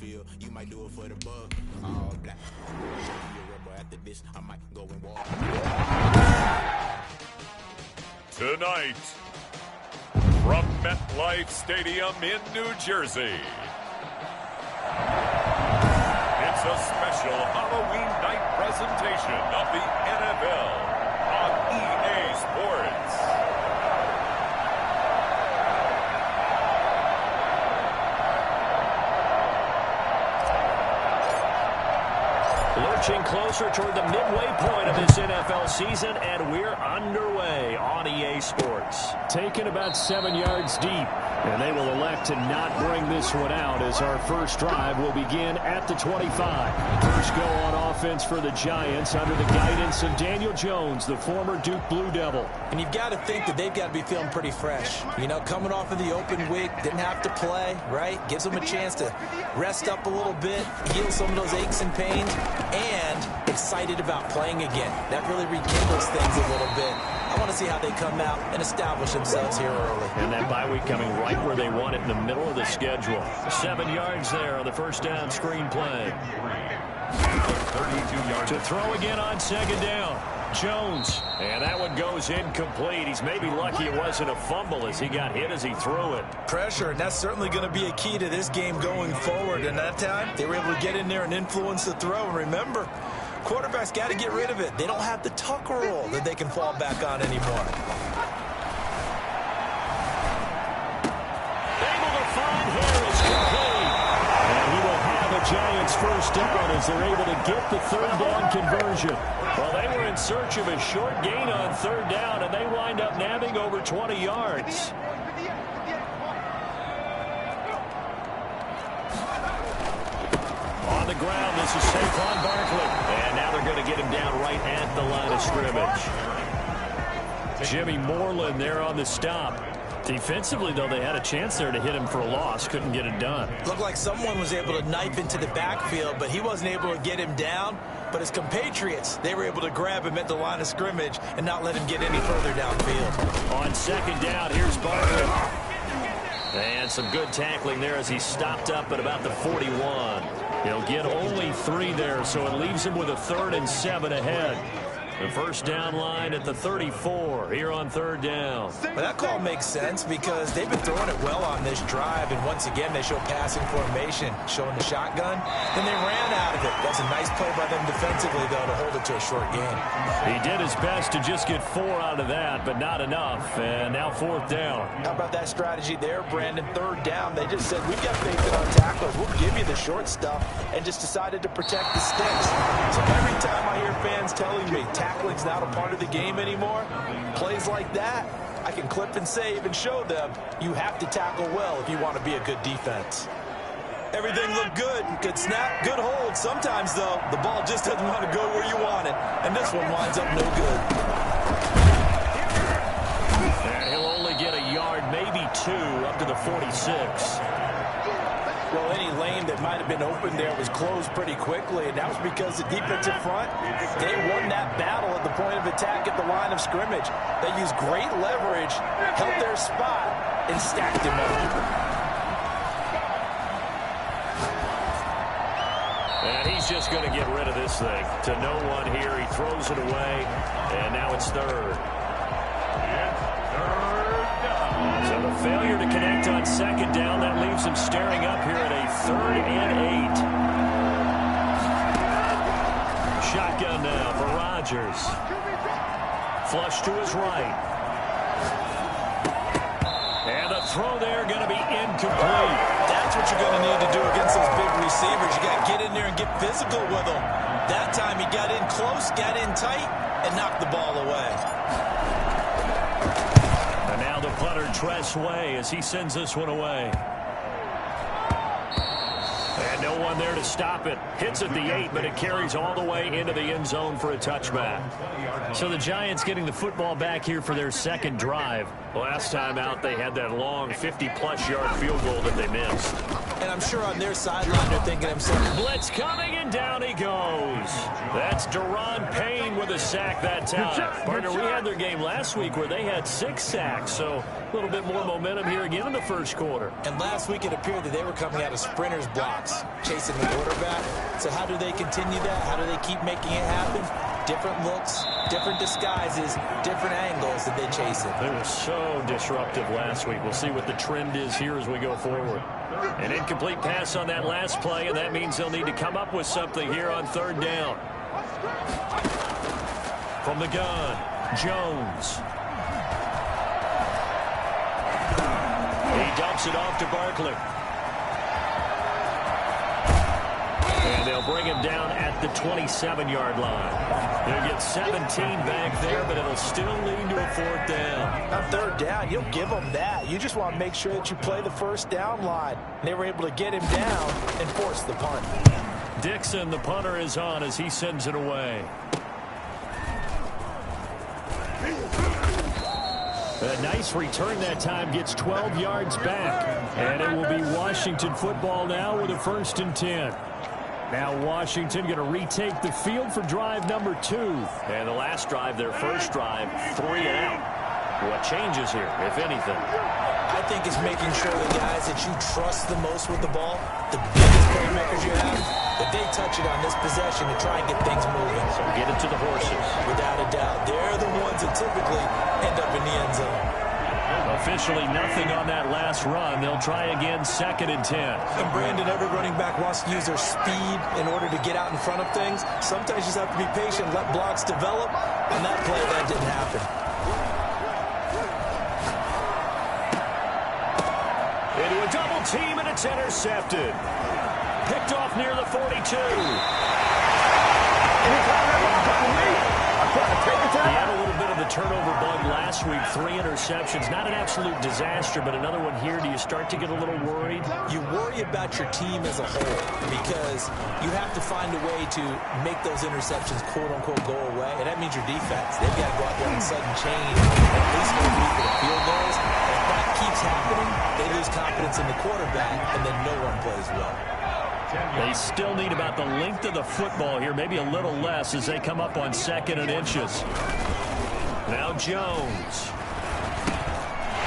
You might do it for the bug. All black. Be a rebel after this. I might go and walk. Tonight, from MetLife Stadium in New Jersey, it's a special Halloween night presentation of the NFL on EA Sports. Lurching closer toward the midway point of this NFL season, and we're underway on EA Sports. Taken about 7 yards deep, and they will elect to not bring this one out as our first drive will begin at the 25. First go on offense for the Giants under the guidance of Daniel Jones, the former Duke Blue Devil. And you've got to think that they've got to be feeling pretty fresh. You know, coming off of the open week, didn't have to play, right? Gives them a chance to rest up a little bit, heal some of those aches and pains, and excited about playing again. That really rekindles things a little bit. I want to see how they come out and establish themselves here early. And that bye week coming right where they want it, in the middle of the schedule. 7 yards there on the first down screen play. 32 yards. To throw again on second down. Jones. And that one goes incomplete. He's maybe lucky it wasn't a fumble as he got hit as he threw it. Pressure, and that's certainly going to be a key to this game going forward. And that time, they were able to get in there and influence the throw. And remember, quarterbacks got to get rid of it. They don't have the tucker roll that they can fall back on anymore. Able to find Harris complete. And he will have a Giants first down as they're able to get the third down conversion. Well, they were in search of a short gain on third down, and they wind up nabbing over 20 yards. On the ground, this is Saquon Barkley. And now they're going to get him down right at the line of scrimmage. Jimmy Moreland there on the stop. Defensively, though, they had a chance there to hit him for a loss. Couldn't get it done. Looked like someone was able to knife into the backfield, but he wasn't able to get him down. But his compatriots, they were able to grab him at the line of scrimmage and not let him get any further downfield. On second down, here's Barkley. And some good tackling there as he stopped up at about the 41. He'll get only 3 there, so it leaves him with a 3rd and 7 ahead. The first down line at the 34 here on third down. Well, that call makes sense because they've been throwing it well on this drive, and once again they show passing formation, showing the shotgun. Then they ran out of it. That's a nice play by them defensively, though, to hold it to a short gain. He did his best to just get 4 out of that, but not enough. And now 4th down. How about that strategy there, Brandon? 3rd down. They just said, we've got faith in our tackles. We'll give you the short stuff, and just decided to protect the sticks. So every time I hear fans telling me tackling's not a part of the game anymore, plays like that, I can clip and save and show them you have to tackle well if you want to be a good defense. Everything looked good. Good snap, good hold. Sometimes, though, the ball just doesn't want to go where you want it, and this one winds up no good. And he'll only get a yard, maybe 2, up to the 46. Well, any lane that might have been open there was closed pretty quickly, and that was because the defensive front, they won that battle at the point of attack at the line of scrimmage. They used great leverage, held their spot, and stacked him up. And he's just going to get rid of this thing. To no one here, he throws it away, and now it's 3rd. So the failure to connect on second down, that leaves him staring up here at a 3rd and 8. Shotgun now for Rodgers. Flush to his right. And the throw there going to be incomplete. That's what you're going to need to do against those big receivers. You got to get in there and get physical with them. That time he got in close, got in tight, and knocked the ball away. And now the punter, Tress Way, as he sends this one away. And no one there to stop it. Hits at the 8, but it carries all the way into the end zone for a touchback. So the Giants getting the football back here for their second drive. Last time out, they had that long 50-plus yard field goal that they missed. And I'm sure on their sideline they're thinking to themselves, blitz coming, and down he goes. That's Daron Payne with a sack that time. Partner, we had their game last week where they had 6 sacks, so a little bit more momentum here again in the first quarter. And last week it appeared that they were coming out of sprinters blocks. chasing the quarterback. So how do they continue that? How do they keep making it happen? Different looks, different disguises, different angles that they chase it. They were so disruptive last week. We'll see what the trend is here as we go forward. An incomplete pass on that last play, and that means they'll need to come up with something here on third down. From the gun, Jones. He dumps it off to Barkley. And they'll bring him down at the 27-yard line. They'll get 17 back there, but it'll still lead to a fourth down. On third down, you don't give them that. You just want to make sure that you play the first down line. They were able to get him down and force the punt. Dixon, the punter, is on as he sends it away. A nice return that time, gets 12 yards back. And it will be Washington football now with a 1st and 10. Now Washington going to retake the field for drive number 2. And the last drive, their first drive, 3 and out. What changes here, if anything? I think it's making sure the guys that you trust the most with the ball, the biggest playmakers you have, that they touch it on this possession to try and get things moving. So get it to the horses. Without a doubt. They're the ones that typically end up in the end zone. Officially nothing on that last run. They'll try again, 2nd and 10. And Brandon, every running back wants to use their speed in order to get out in front of things. Sometimes you just have to be patient, let blocks develop. On that play, that didn't happen. Into a double team, and it's intercepted. Picked off near the 42. He had a little bit of the turnover bug last week. 3 interceptions. Not an absolute disaster, but another one here. Do you start to get a little worried? You worry about your team as a whole because you have to find a way to make those interceptions, quote-unquote, go away. And that means your defense. They've got to go out there and sudden change at least go for the field goals. If that keeps happening, they lose confidence in the quarterback, and then no one plays well. They still need about the length of the football here, maybe a little less as they come up on 2nd and inches. Now Jones.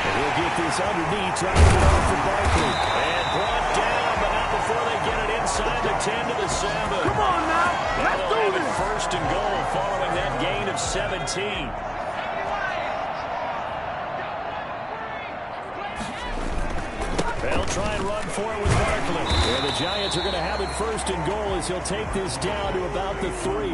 And he'll get this underneath, trying to get off for Barkley. And brought down, but not before they get it inside the 10 to the 7. Come on now, let's do this. 1st and goal following that gain of 17. They'll try and run for it with Barkley. And the Giants are going to have it 1st and goal as he'll take this down to about the 3.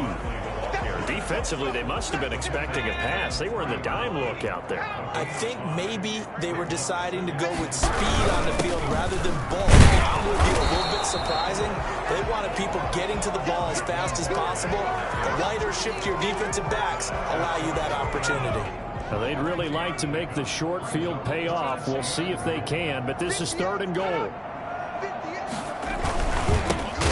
Defensively, they must have been expecting a pass. They were in the dime look out there. I think maybe they were deciding to go with speed on the field rather than bulk. That would be a little bit surprising. They wanted people getting to the ball as fast as possible. The lighter, shiftier defensive backs allow you that opportunity. Now, they'd really like to make the short field pay off. We'll see if they can, but this is 3rd and goal.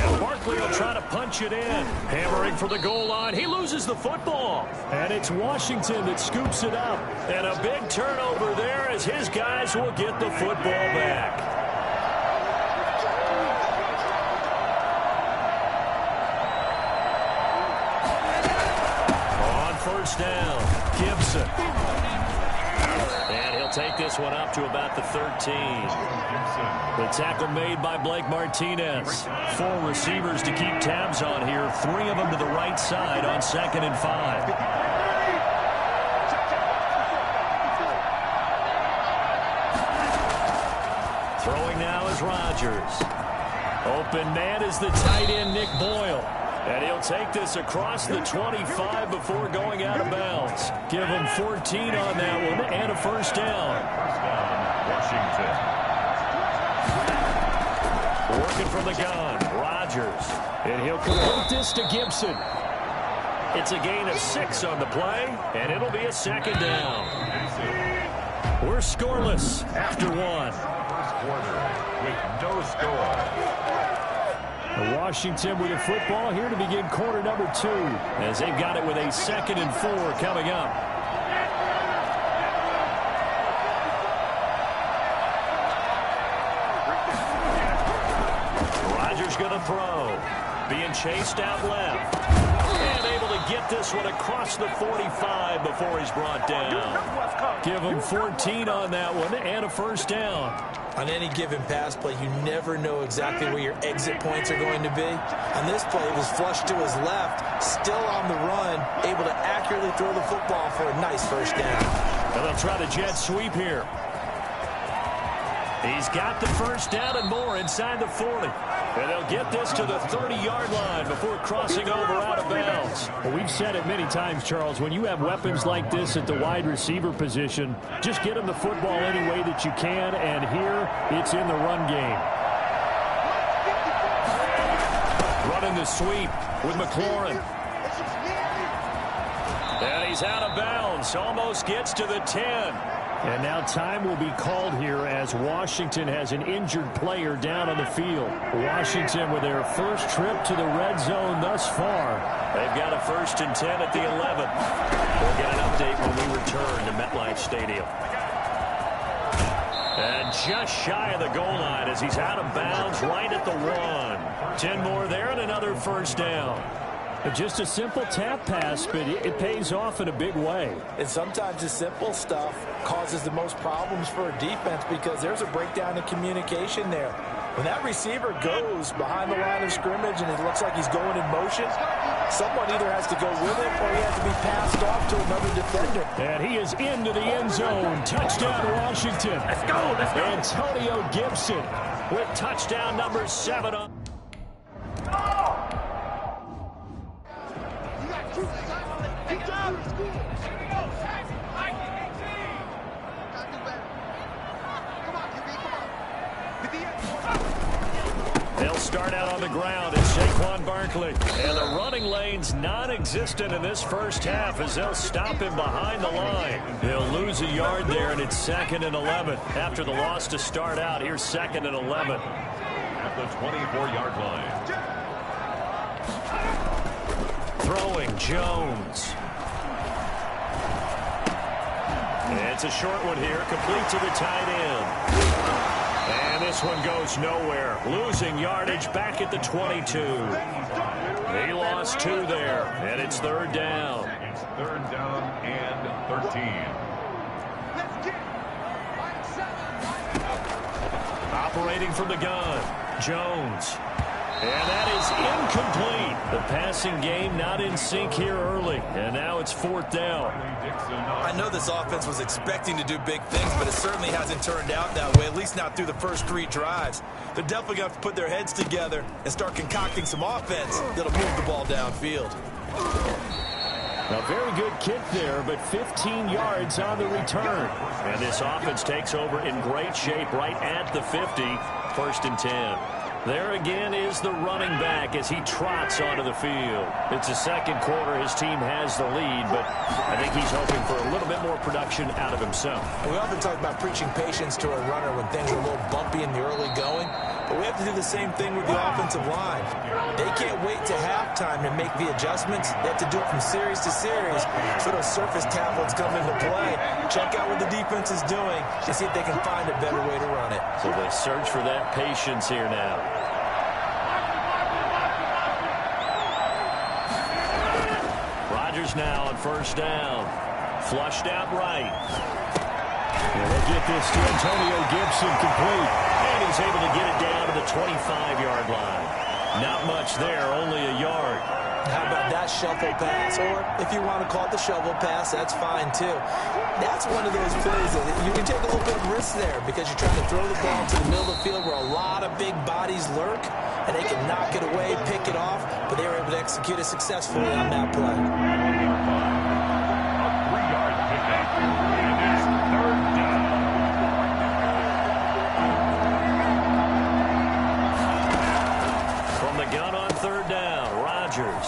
And Barkley will try to punch it in. Hammering for the goal line. He loses the football. And it's Washington that scoops it up. And a big turnover there as his guys will get the football back. On 1st down, Gibson. And he'll take this one up to about the 13. The tackle made by Blake Martinez. 4 receivers to keep tabs on here. 3 of them to the right side on 2nd and 5. Throwing now is Rodgers. Open man is the tight end, Nick Boyle. And he'll take this across the 25 before going out of bounds. Give him 14 on that one and a 1st down. Washington. Working from the gun, Rodgers. And he'll complete this to Gibson. It's a gain of 6 on the play, and it'll be a 2nd down. We're scoreless after 1. First quarter with no score. Washington with the football here to begin quarter number 2 as they've got it with a 2nd and 4 coming up. Rodgers going to throw. being chased out left. And able to get this one across the 45 before he's brought down. Give him 14 on that one and a first down. On any given pass play, you never know exactly where your exit points are going to be. On this play, it was flushed to his left, still on the run, able to accurately throw the football for a nice first down. And they'll try the jet sweep here. He's got the first down and more inside the 40. And they'll get this to the 30-yard line before crossing over out of bounds. Well, we've said it many times, Charles, when you have weapons like this at the wide receiver position, just get them the football any way that you can, and here it's in the run game. Running the sweep with McLaurin. And he's out of bounds, almost gets to the 10. And now time will be called here as Washington has an injured player down on the field. Washington with their first trip to the red zone thus far. They've got a 1st and 10 at the 11. We'll get an update when we return to MetLife Stadium. And just shy of the goal line as he's out of bounds right at the 1. 10 more there and another first down. Just a simple tap pass, but it pays off in a big way. And sometimes the simple stuff causes the most problems for a defense because there's a breakdown in communication there. When that receiver goes behind the line of scrimmage and it looks like he's going in motion, someone either has to go with him or he has to be passed off to another defender. And he is into the end zone. Touchdown, Washington. Let's go, let's go. Antonio Gibson with touchdown number 7 on. They'll start out on the ground. It's Saquon Barkley. And the running lane's non-existent in this first half as they'll stop him behind the line. They'll lose a yard there, and it's 2nd and 11. After the loss to start out, here's 2nd and 11. At the 24-yard line. Throwing Jones. It's a short one here, complete to the tight end. And this one goes nowhere. Losing yardage back at the 22. He lost 2 there, and it's 3rd down. It's 3rd down and 13. Operating from the gun, Jones. And that is incomplete. The passing game not in sync here early. And now it's 4th down. I know this offense was expecting to do big things, but it certainly hasn't turned out that way, at least not through the first 3 drives. They're definitely going to have to put their heads together and start concocting some offense that'll move the ball downfield. A very good kick there, but 15 yards on the return. And this offense takes over in great shape right at the 50. 1st and 10. There again is the running back as he trots onto the field. It's the 2nd quarter. His team has the lead, but I think he's hoping for a little bit more production out of himself. We often talk about preaching patience to a runner when things are a little bumpy in the early going, but we have to do the same thing with the offensive line. They can't wait to halftime to make the adjustments. They have to do it from series to series. So those surface tablets come into play. Check out what the defense is doing and see if they can find a better way to run it. So they search for that patience here now. Rodgers now on 1st down. Flushed out right. And they'll get this to Antonio Gibson complete. And he's able to get it down to the 25-yard line. Not much there, only a yard. How about that shuffle pass? Or if you want to call it the shovel pass, that's fine too. That's one of those plays that you can take a little bit of risk there because you're trying to throw the ball to the middle of the field where a lot of big bodies lurk, and they can knock it away, pick it off, but they were able to execute it successfully on that play. A 3-yard pickup. And it's 3rd down. From the gun on 3rd down, Rodgers.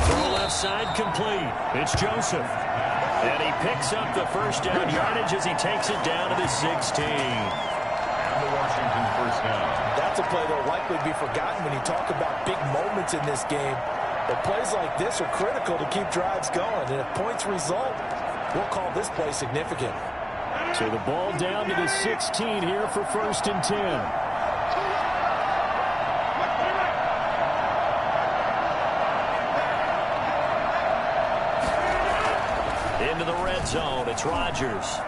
Throw left side complete. It's Joseph. And he picks up the 1st down yardage as he takes it down to the 16. And the Washington 1st down. That's a play that will likely be forgotten when you talk about big moments in this game. But plays like this are critical to keep drives going. And if points result, we'll call this play significant. So the ball down to the 16 here for 1st and 10. Into the red zone, it's Rodgers.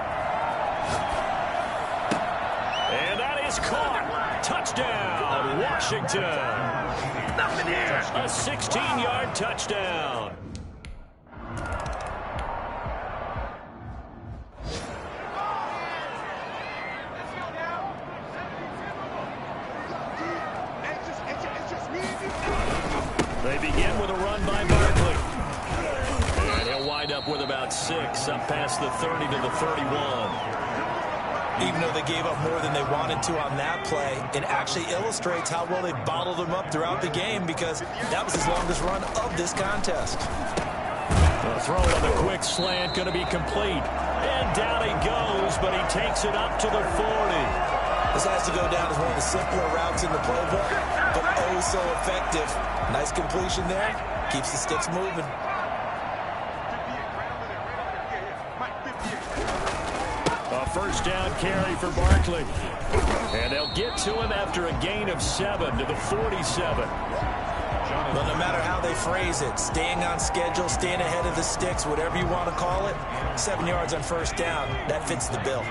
And that is caught. Touchdown, Washington. A 16-yard touchdown. They begin with a run by Barkley. And he'll wind up with about 6 up past the 30 to the 31. Even though they gave up more than they wanted to on that play, it actually illustrates how well they bottled them up throughout the game because that was his longest run of this contest. The throw on the quick slant going to be complete. And down he goes, but he takes it up to the 40. This has to go down as one of the simpler routes in the playbook, but oh so effective. Nice completion there. Keeps the sticks moving. A first down carry for Barkley. And they'll get to him after a gain of 7 to the 47. But no matter how they phrase it, staying on schedule, staying ahead of the sticks, whatever you want to call it, 7 yards on first down, that fits the bill.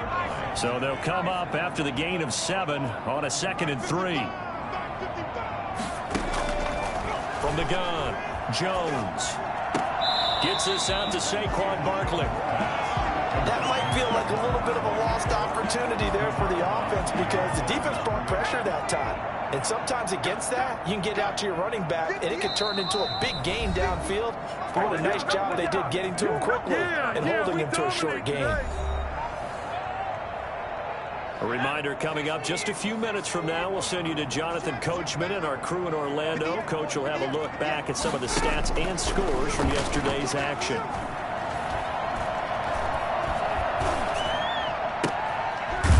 So they'll come up after the gain of 7 on a 2nd and 3. From the gun, Jones gets this out to Saquon Barkley. That might feel like a little bit of a lost opportunity there for the offense because the defense brought pressure that time. And sometimes against that, you can get out to your running back, and it can turn into a big gain downfield. But what a nice job they did getting to him quickly and holding him to a short gain. A reminder coming up just a few minutes from now, we'll send you to Jonathan Coachman and our crew in Orlando. Coach will have a look back at some of the stats and scores from yesterday's action.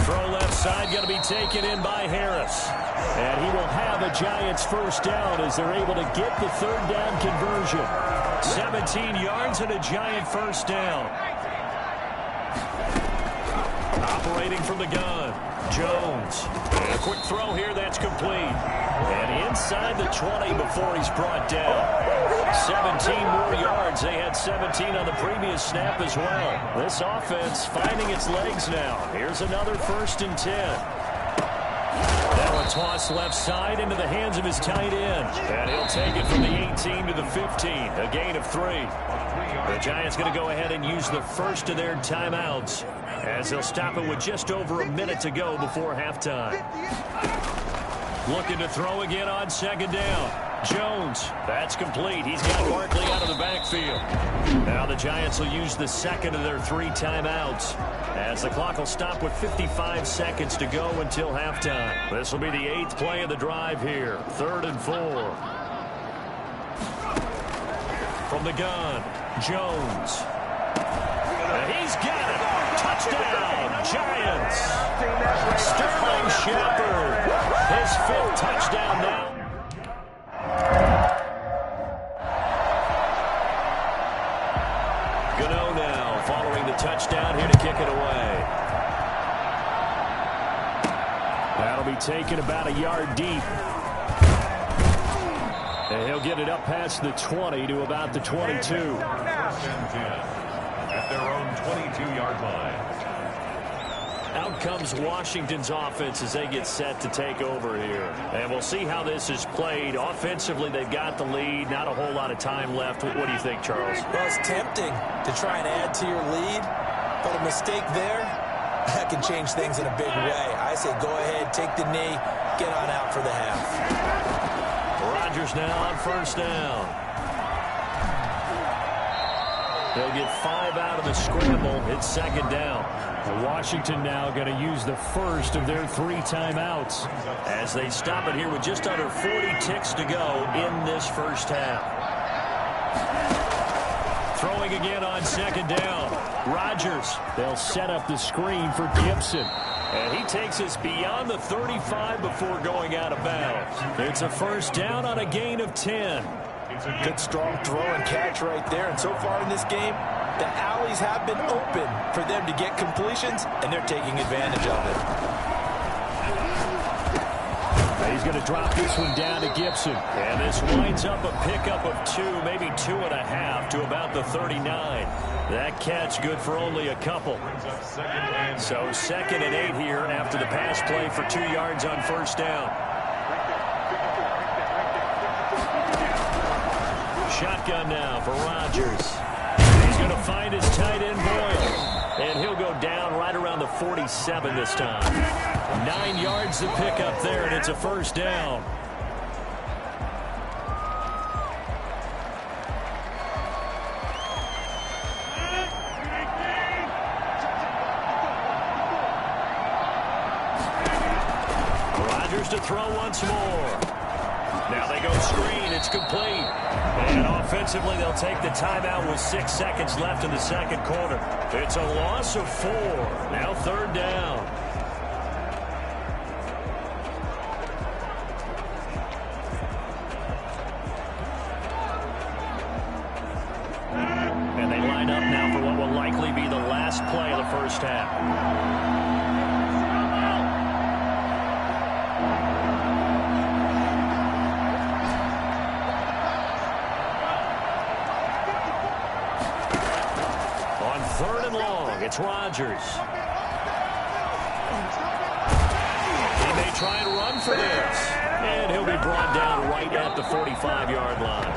Throw left side going to be taken in by Harris. And he will have a Giants first down as they're able to get the 3rd down conversion. 17 yards and a Giant first down. Operating from the gun, Jones. And a quick throw here that's complete. And inside the 20 before he's brought down. 17 more yards. They had 17 on the previous snap as well. This offense finding its legs now. Here's another 1st and 10. Now a toss left side into the hands of his tight end. And he'll take it from the 18 to the 15. A gain of 3. The Giants going to go ahead and use the first of their timeouts as they'll stop it with just over a minute to go before halftime. Looking to throw again on 2nd down. Jones, that's complete. He's got Barkley out of the backfield. Now the Giants will use the 2nd of their 3 timeouts as the clock will stop with 55 seconds to go until halftime. This will be the 8th play of the drive here. 3rd and 4. From the gun, Jones. And he's got it. Touchdown, Giants. Sterling Shepard, his 5th touchdown now. Gano now following the touchdown here to kick it away. That'll be taken about a yard deep. And he'll get it up past the 20 to about the 22. At their own 22-yard line. Out comes Washington's offense as they get set to take over here. And we'll see how this is played. Offensively, they've got the lead. Not a whole lot of time left. What do you think, Charles? Well, it's tempting to try and add to your lead, but a mistake there, that can change things in a big way. I say go ahead, take the knee, get on out for the half. Rodgers now on first down. They'll get 5 out of the scramble. It's 2nd down. Washington now going to use the first of their 3 timeouts as they stop it here with just under 40 ticks to go in this first half. Throwing again on 2nd down. Rodgers. They'll set up the screen for Gibson. And he takes us beyond the 35 before going out of bounds. It's a first down on a gain of 10. Good strong throw and catch right there. And so far in this game, the alleys have been open for them to get completions, and they're taking advantage of it. He's He's going to drop this one down to Gibson. And this winds up a pickup of 2, maybe 2.5 to about the 39. That catch good for only a couple. So 2nd and 8 here after the pass play for 2 yards on first down. Shotgun now for Rodgers. He's going to find his tight end Boyle. And he'll go down right around the 47 this time. 9 yards to pick up there, and it's a first down. Rodgers to throw once more. Now they go screen. It's complete. And offensively, they'll take the timeout with 6 seconds left in the second quarter. It's a loss of 4. Now 3rd down. And they line up now for what will likely be the last play of the first half. It's Rodgers. He may try and run for this. And he'll be brought down right at the 45-yard line.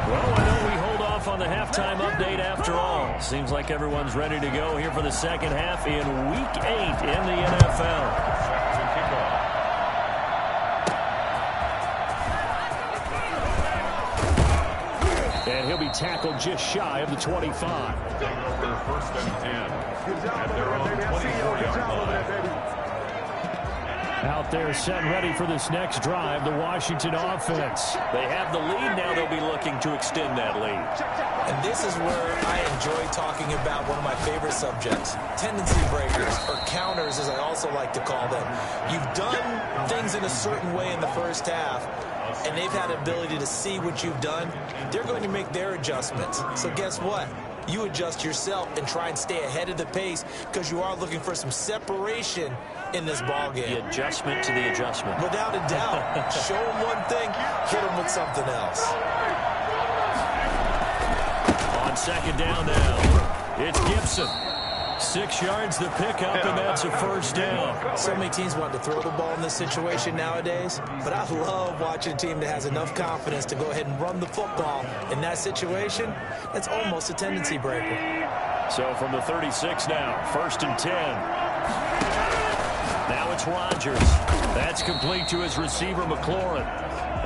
Well, why don't we hold off on the halftime update after all? Seems like everyone's ready to go here for the second half in Week 8 in the NFL. And he'll be tackled just shy of the 25. First and 10 at their own 24-yard line. Out there set and ready for this next drive, the Washington offense. They have the lead now. They'll be looking to extend that lead. And this is where I enjoy talking about one of my favorite subjects, tendency breakers, or counters as I also like to call them. You've done things in a certain way in the first half, and they've had the ability to see what you've done. They're going to make their adjustments. So guess what? You adjust yourself and try and stay ahead of the pace because you are looking for some separation in this ball game. The adjustment to the adjustment. Without a doubt. Show them one thing, hit them with something else. On second down now, it's Gibson. 6 yards to pick up, and that's a first down. So many teams want to throw the ball in this situation nowadays, but I love watching a team that has enough confidence to go ahead and run the football. In that situation, that's almost a tendency breaker. So from the 36 now, 1st and 10. Now it's Rodgers. That's complete to his receiver, McLaurin.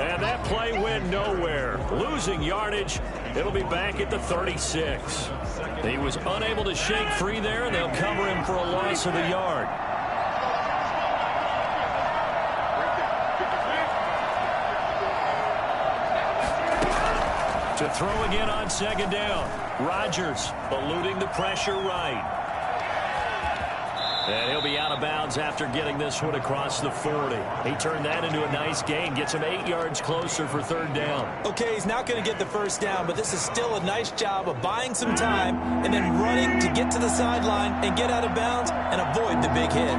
And that play went nowhere. Losing yardage. It'll be back at the 36. He was unable to shake free there, and they'll cover him for a loss of a yard. To throw again on second down. Rodgers eluding the pressure right. And he'll be out of bounds after getting this one across the 40. He turned that into a nice gain, gets him 8 yards closer for 3rd down. Okay, he's not going to get the first down, but this is still a nice job of buying some time and then running to get to the sideline and get out of bounds and avoid the big hit.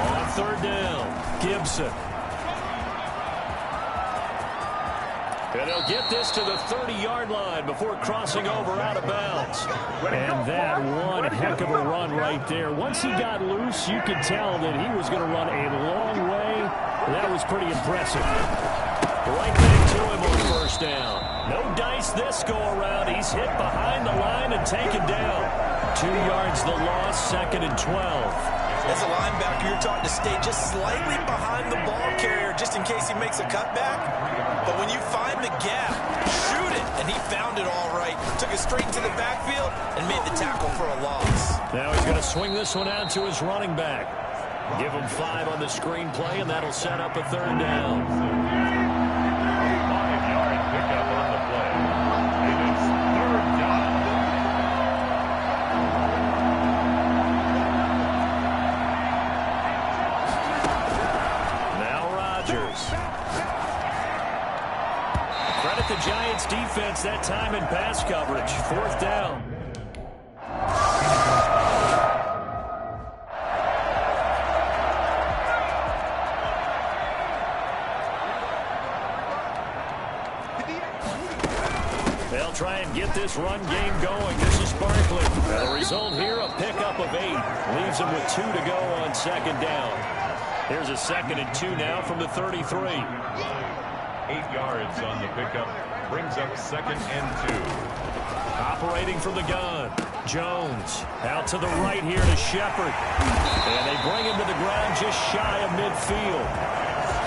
On 3rd down, Gibson. And he'll get this to the 30-yard line before crossing over out of bounds. And that one heck of a run right there. Once he got loose, you could tell that he was going to run a long way. That was pretty impressive. Right back to him on 1st down. No dice this go-around. He's hit behind the line and taken down. 2 yards the loss, 2nd and 12. As a linebacker, you're taught to stay just slightly behind the ball carrier just in case he makes a cutback. But when you find the gap, shoot it. And he found it all right. Took it straight into the backfield and made the tackle for a loss. Now he's going to swing this one out to his running back. Give him 5 on the screen play, and that'll set up a 3rd down. 5-yard pickup on the play. And it's 3rd down. Credit the Giants defense that time in pass coverage. 4th down. They'll try and get this run game going. This is Barkley. The result here, a pickup of 8. Leaves them with 2 to go on second down. Here's a 2nd and 2 now from the 33. 8 yards on the pickup. Brings up 2nd and 2. Operating from the gun. Jones out to the right here to Shepard. And they bring him to the ground just shy of midfield.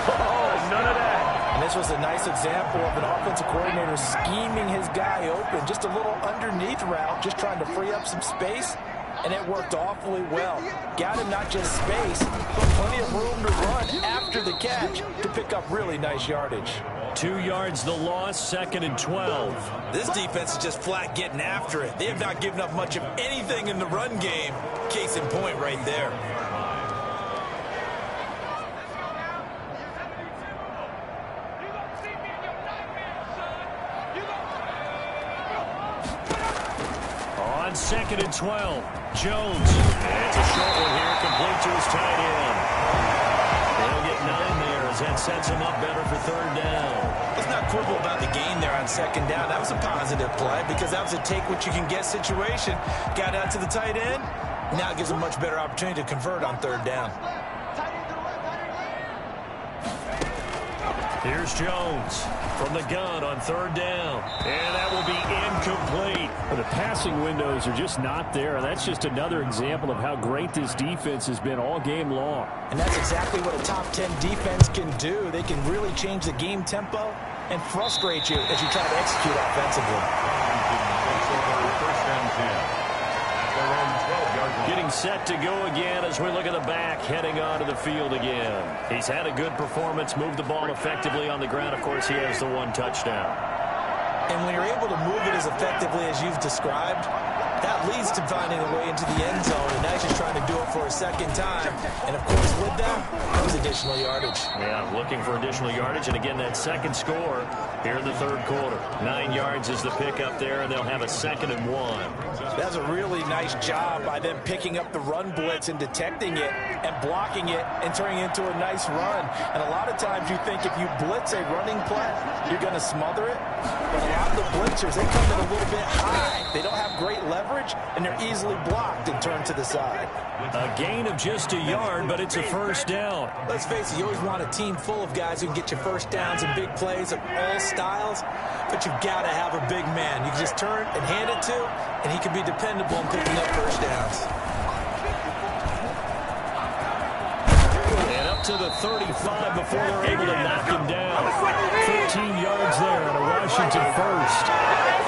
Oh, none of that. And this was a nice example of an offensive coordinator scheming his guy open. Just a little underneath route, just trying to free up some space. And it worked awfully well. Got him not just space, but plenty of room to run after the catch to pick up really nice yardage. 2 yards the loss, 2nd and 12. This defense is just flat getting after it. They have not given up much of anything in the run game. Case in point right there. On 2nd and 12, Jones. It's a short one here, complete to his tight end. They'll get 9 there as that sets him up better for 3rd down. Let's not quibble about the gain there on 2nd down. That was a positive play because that was a take-what-you-can-get situation. Got out to the tight end. Now it gives them a much better opportunity to convert on 3rd down. Here's Jones from the gun on 3rd down. And that will be incomplete. The passing windows are just not there. That's just another example of how great this defense has been all game long. And that's exactly what a top 10 defense can do. They can really change the game tempo and frustrate you as you try to execute offensively. First and 10. Getting set to go again as we look at the back, heading onto the field again. He's had a good performance, moved the ball effectively on the ground. Of course, he has the 1 touchdown. And when you're able to move it as effectively as you've described, that leads to finding a way into the end zone. And now he's just trying to do it for a 2nd time. And, of course, with that comes additional yardage. Yeah, looking for additional yardage. And, again, that 2nd score here in the 3rd quarter. 9 yards is the pickup there, and they'll have a 2nd and 1. That was a really nice job by them picking up the run blitz and detecting it and blocking it and turning it into a nice run. And a lot of times you think if you blitz a running play, you're going to smother it. But a lot of the blitzers, they come in a little bit high. They don't have great leverage, and they're easily blocked and turned to the side. A gain of just a yard, but it's a 1st down. Let's face it, you always want a team full of guys who can get you 1st downs and big plays of all styles, but you've got to have a big man. You can just turn and hand it to, and he can be dependable in picking up 1st downs. And up to the 35 before they're able to knock him down. 13 yards there on a Washington 1st.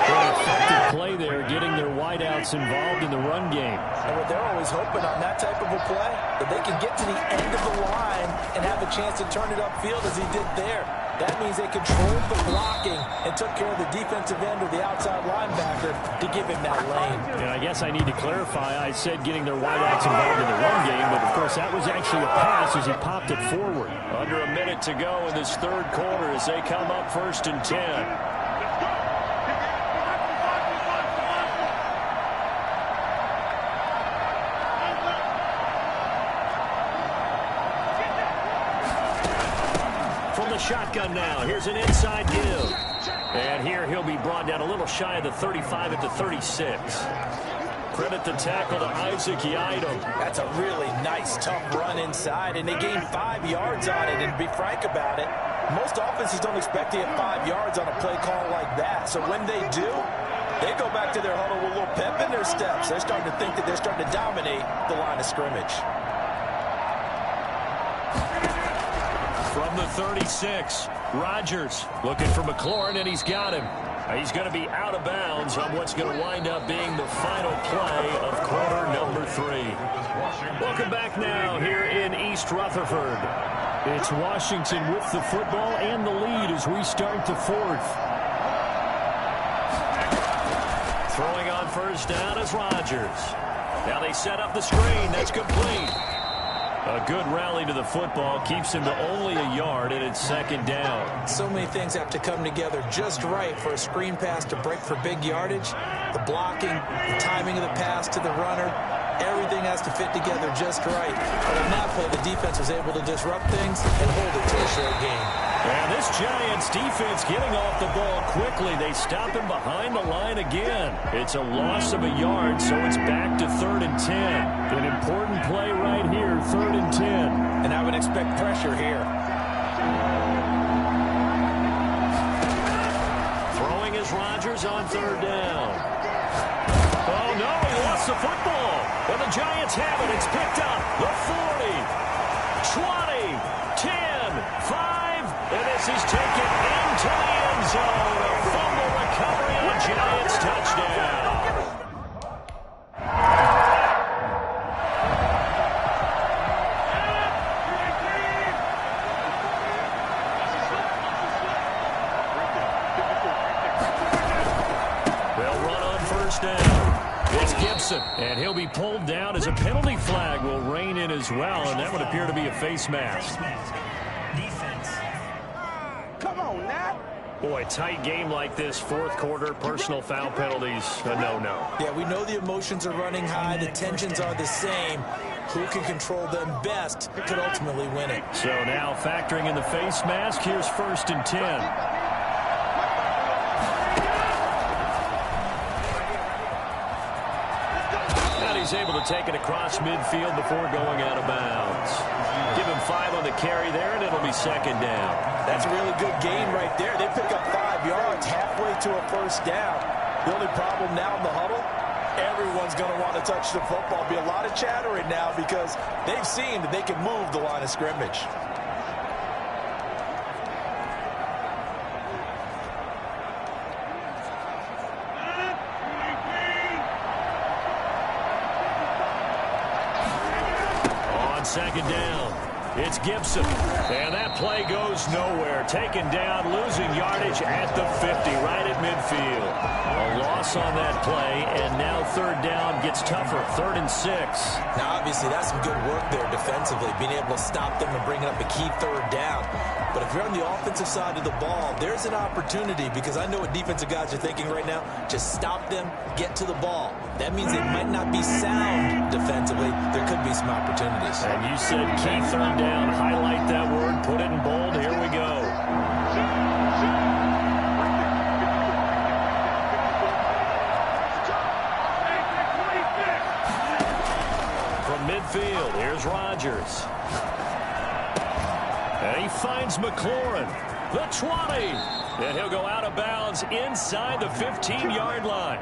An effective play there, getting their wideouts involved in the run game. And what they're always hoping on that type of a play, that they can get to the end of the line and have a chance to turn it upfield as he did there. That means they controlled the blocking and took care of the defensive end or the outside linebacker to give him that lane. And I guess I need to clarify. I said getting their wideouts involved in the run game, but of course that was actually a pass as he popped it forward. Under a minute to go in this 3rd quarter as they come up 1st and 10. Shotgun now. Here's an inside give. And here he'll be brought down a little shy of the 35 at the 36. Credit the tackle to Isaac Yiadom. That's a really nice, tough run inside, and they gained 5 yards on it. And to be frank about it, most offenses don't expect to get 5 yards on a play call like that. So when they do, they go back to their huddle with a little pep in their steps. They're starting to think that they're starting to dominate the line of scrimmage. From the 36, Rodgers looking for McLaurin, and he's got him. He's going to be out of bounds on what's going to wind up being the final play of quarter number 3. Welcome back now here in East Rutherford. It's Washington with the football and the lead as we start the 4th. Throwing on 1st down is Rodgers. Now they set up the screen. That's complete. A good rally to the football keeps him to only a yard, and it's 2nd down. So many things have to come together just right for a screen pass to break for big yardage. The blocking, the timing of the pass to the runner, everything has to fit together just right. But on that play, the defense was able to disrupt things and hold it to a short gain. And this Giants defense getting off the ball quickly. They stop him behind the line again. It's a loss of a yard, so it's back to 3rd and 10. An important play right here, 3rd and 10. And I would expect pressure here. Throwing is Rodgers on 3rd down. Oh, no, he lost the football. And the Giants have it. It's picked up. The 40, 20, 10, 5. And this is taken into the end zone. A fumble recovery on Giants touchdown. They'll run on 1st down. It's Gibson, and he'll be pulled down as a penalty flag will rein in as well, and that would appear to be a face mask. Come on, now. Boy, tight game like this, 4th quarter, personal foul penalties, a no-no. Yeah, we know the emotions are running high. The tensions are the same. Who can control them best could ultimately win it. So now factoring in the face mask, here's 1st and 10. He's able to take it across midfield before going out of bounds. Give him 5 on the carry there, and it'll be 2nd down. That's a really good gain right there. They pick up 5 yards halfway to a 1st down. The only problem now in the huddle, everyone's going to want to touch the football. Be a lot of chattering now because they've seen that they can move the line of scrimmage. On 2nd down, it's Gibson. And that play goes nowhere. Taken down, losing yardage at the 50, right at midfield. A loss on that play, and now 3rd down gets tougher, 3rd and 6. Now, obviously, that's some good work there defensively, being able to stop them and bring up a key 3rd down. But if you're on the offensive side of the ball, there's an opportunity because I know what defensive guys are thinking right now. Just stop them, get to the ball. That means they might not be sound defensively. There could be some opportunities. And you said key 3rd down. Highlight that word, put it in bold. Here we go. From midfield, here's Rodgers. And he finds McLaurin. The 20. And he'll go out of bounds inside the 15-yard line.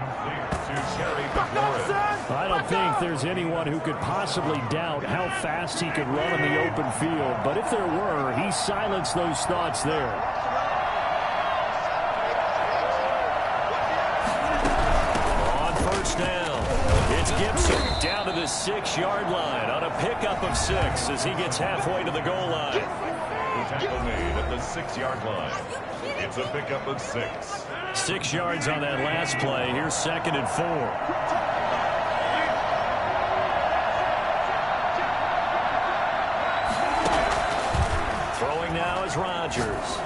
I don't think there's anyone who could possibly doubt how fast he could run in the open field. But if there were, he silenced those thoughts there. On 1st down, it's Gibson down to the 6-yard line on a pickup of 6 as he gets halfway to the goal line. Tackle made at the 6-yard line. It's a pickup of 6. 6 yards on that last play. Here's 2nd and 4. Throwing now is Rodgers.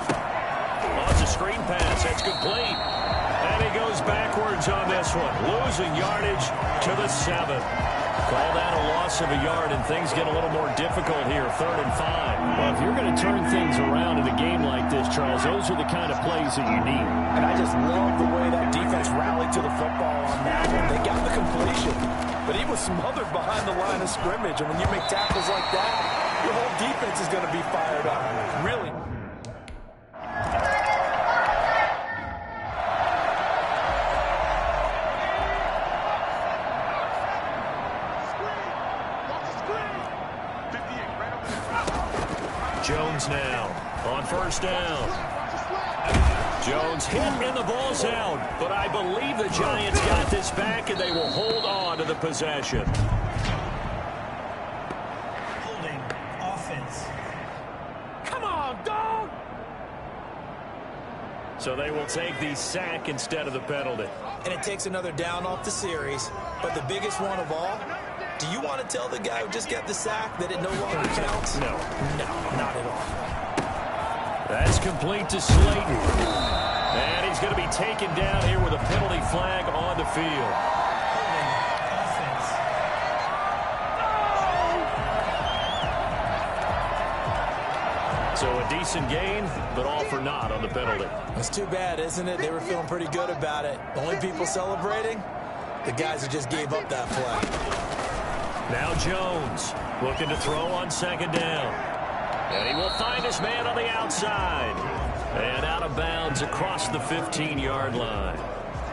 Lots of screen pass. That's complete. And he goes backwards on this one. Losing yardage to the 7. Call that a loss of a yard, and things get a little more difficult here, 3rd and 5. Well, if you're going to turn things around in a game like this, Charles, those are the kind of plays that you need. And I just love the way that defense rallied to the football on that one. They got the completion, but he was smothered behind the line of scrimmage. And when you make tackles like that, your whole defense is going to be fired up. Really. Jones now on 1st down. Jones hit and the ball's out, but I believe the Giants got this back and they will hold on to the possession. Holding offense. Come on, dog. So they will take the sack instead of the penalty. And it takes another down off the series. But the biggest one of all, do you want to tell the guy who just got the sack that it no longer counts? No. No, not at all. That's complete to Slayton. And he's going to be taken down here with a penalty flag on the field. So a decent gain, but all for naught on the penalty. It's too bad, isn't it? They were feeling pretty good about it. Only people celebrating, the guys who just gave up that play. Now Jones looking to throw on second down. And he will find his man on the outside. And out of bounds across the 15-yard line.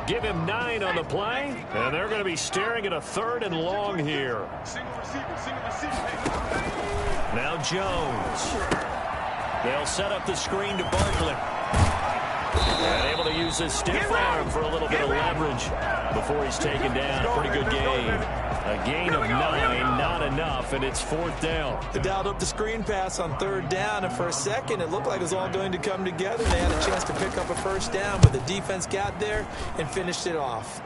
Give him 9 on the play, and they're going to be staring at a 3rd and long here. Now Jones. They'll set up the screen to Barkley. And able to use his stiff arm for a little bit of leverage before he's taken down. A pretty good gain. A gain of 9, not enough, and it's 4th down. They dialed up the screen pass on 3rd down, and for a second it looked like it was all going to come together. They had a chance to pick up a 1st down, but the defense got there and finished it off.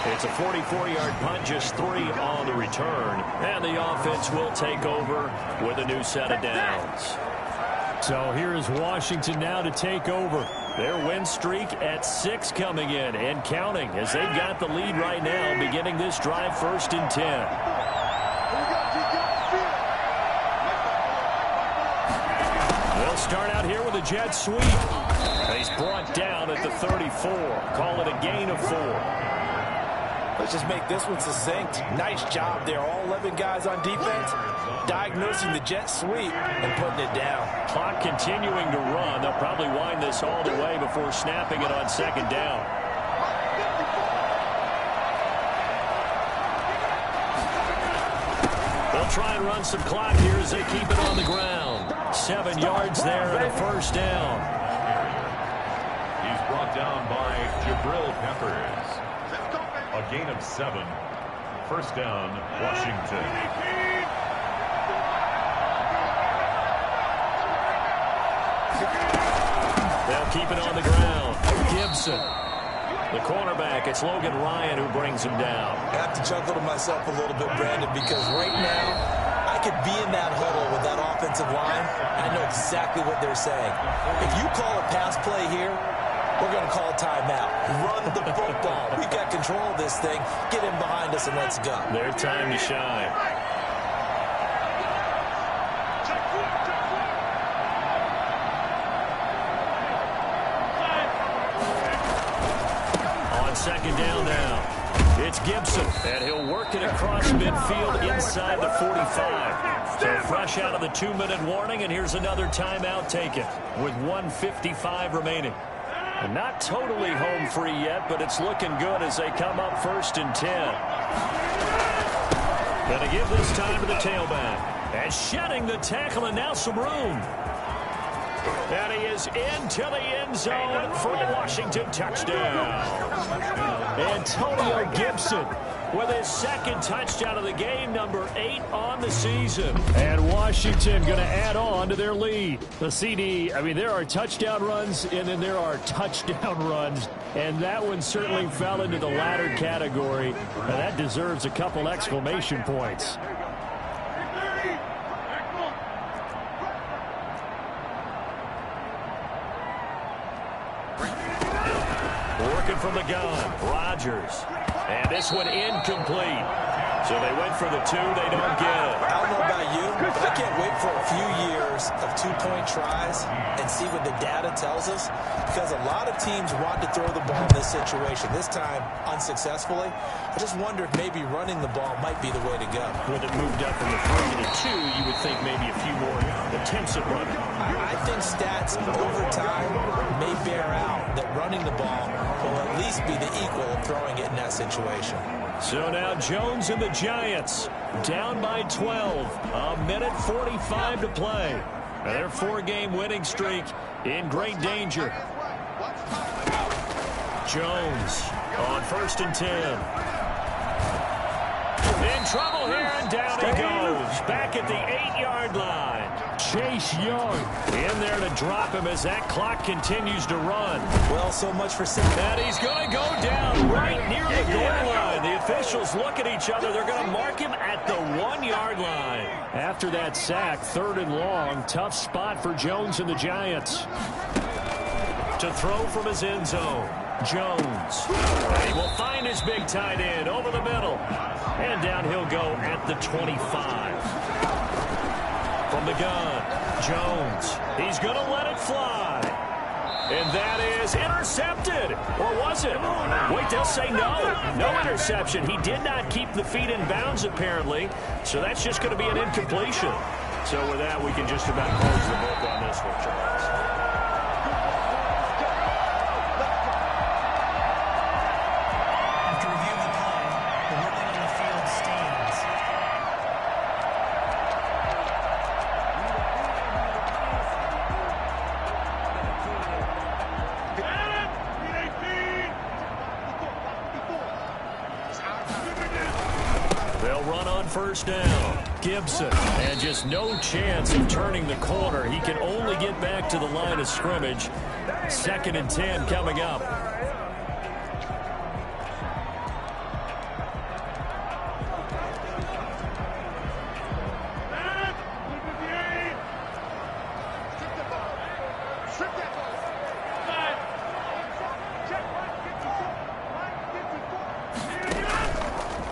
It's a 44-yard punt, just 3 on the return. And the offense will take over with a new set of downs. So here is Washington now to take over. Their win streak at 6 coming in and counting as they've got the lead right now, beginning this drive 1st and 10. They'll start out here with a jet sweep. He's brought down at the 34. Call it a gain of 4. Let's just make this one succinct. Nice job there. All 11 guys on defense diagnosing the jet sweep and putting it down. Clock continuing to run. They'll probably wind this all the way before snapping it on second down. They'll try and run some clock here as they keep it on the ground. 7 yards there and a 1st down. He's brought down by Jabril Peppers. A gain of 7. 1st down, Washington. They'll keep it on the ground. Gibson. The cornerback, it's Logan Ryan who brings him down. I have to chuckle to myself a little bit, Brandon, because right now I could be in that huddle with that offensive line. I know exactly what they're saying. If you call a pass play here, we're going to call timeout. Run the football. We got control of this thing. Get him behind us and let's go. Their time to shine. On second down now, it's Gibson, and he'll work it across midfield inside the 45. So fresh out of the 2-minute warning, and here's another timeout taken with 1:55 remaining. And not totally home free yet, but it's looking good as they come up 1st and 10. Going to give this time to the tailback. And shedding the tackle, and now some room. And he is into the end zone for a Washington touchdown. Antonio Gibson with his 2nd touchdown of the game, number 8 on the season. And Washington going to add on to their lead. The CD, I mean, there are touchdown runs, and then there are touchdown runs. And that one certainly fell into the latter category. And that deserves a couple exclamation points. Working from the gun, Rodgers. And this one incomplete. So they went for the 2. They don't get it. I don't know about you, but I can't wait for a few years of 2-point tries and see what the data tells us. Because a lot of teams want to throw the ball in this situation. This time, unsuccessfully. I just wonder if maybe running the ball might be the way to go. With it moved up from the 3 to the 2, you would think maybe a few more attempts at running. I think stats over time may bear out that running the ball will at least be the equal of throwing it in that situation. So now Jones and the Giants down by 12. A minute 45 to play. And their 4-game winning streak in great danger. Jones on 1st and 10. In trouble here, and down he goes. Back at the 8-yard line. Chase Young in there to drop him as that clock continues to run. Well, so much for saying. And he's going to go down right near the goal line. The officials look at each other. They're going to mark him at the 1-yard line. After that sack, 3rd and long, tough spot for Jones and the Giants. To throw from his end zone. Jones. And he will find his big tight end over the middle. And down he'll go at the 25. From the gun, Jones. He's going to let it fly. And that is intercepted. Or was it? Wait, they'll say no. No interception. He did not keep the feet in bounds, apparently. So that's just going to be an incompletion. So with that, we can just about close the book on this one, Charles. After reviewing the play, the ruling on the field stands. They'll run on first down. Gibson, and just no chance of turning the corner. He can only get back to the line of scrimmage. 2nd and 10 coming up.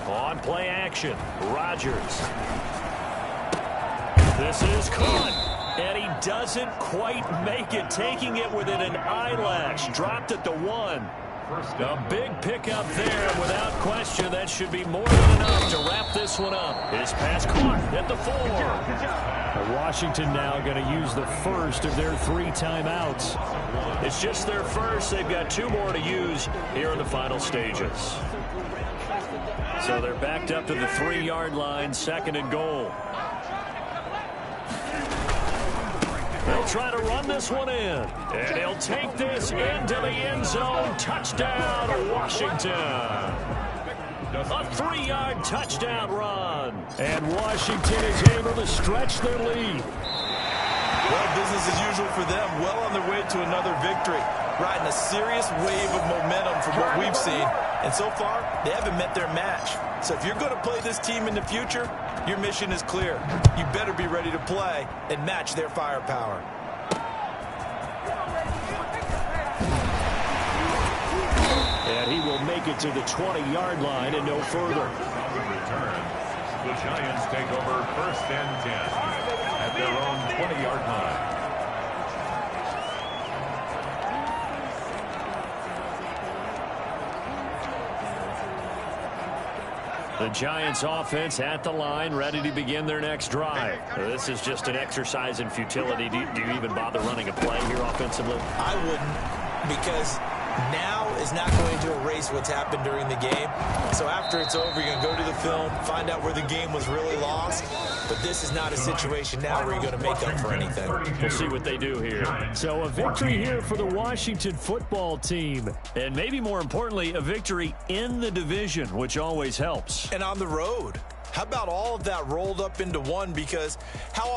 On play action, Rodgers. This is caught, and he doesn't quite make it, taking it within an eyelash. Dropped at the 1. A big pickup there, and without question, that should be more than enough to wrap this one up. His pass caught at the 4. Washington now going to use the first of their 3 timeouts. It's just their first. They've got 2 more to use here in the final stages. So they're backed up to the 3-yard line, 2nd and goal. They'll try to run this one in. And he'll take this into the end zone. Touchdown, Washington. A 3-yard touchdown run. And Washington is able to stretch their lead. Well, business as usual for them. Well on their way to another victory. Riding a serious wave of momentum from what we've seen. And so far, they haven't met their match. So if you're going to play this team in the future, your mission is clear. You better be ready to play and match their firepower. And he will make it to the 20-yard line and no further. On return, the Giants take over 1st and 10 at their own 20-yard line. The Giants offense at the line, ready to begin their next drive. This is just an exercise in futility. Do you even bother running a play here offensively? I wouldn't, because now is not going to erase what's happened during the game. So after it's over, you're going to go to the film, find out where the game was really lost. But this is not a situation now where you're going to make up for anything. We'll see what they do here. So a victory here for the Washington football team. And maybe more importantly, a victory in the division, which always helps. And on the road. How about all of that rolled up into one? Because how often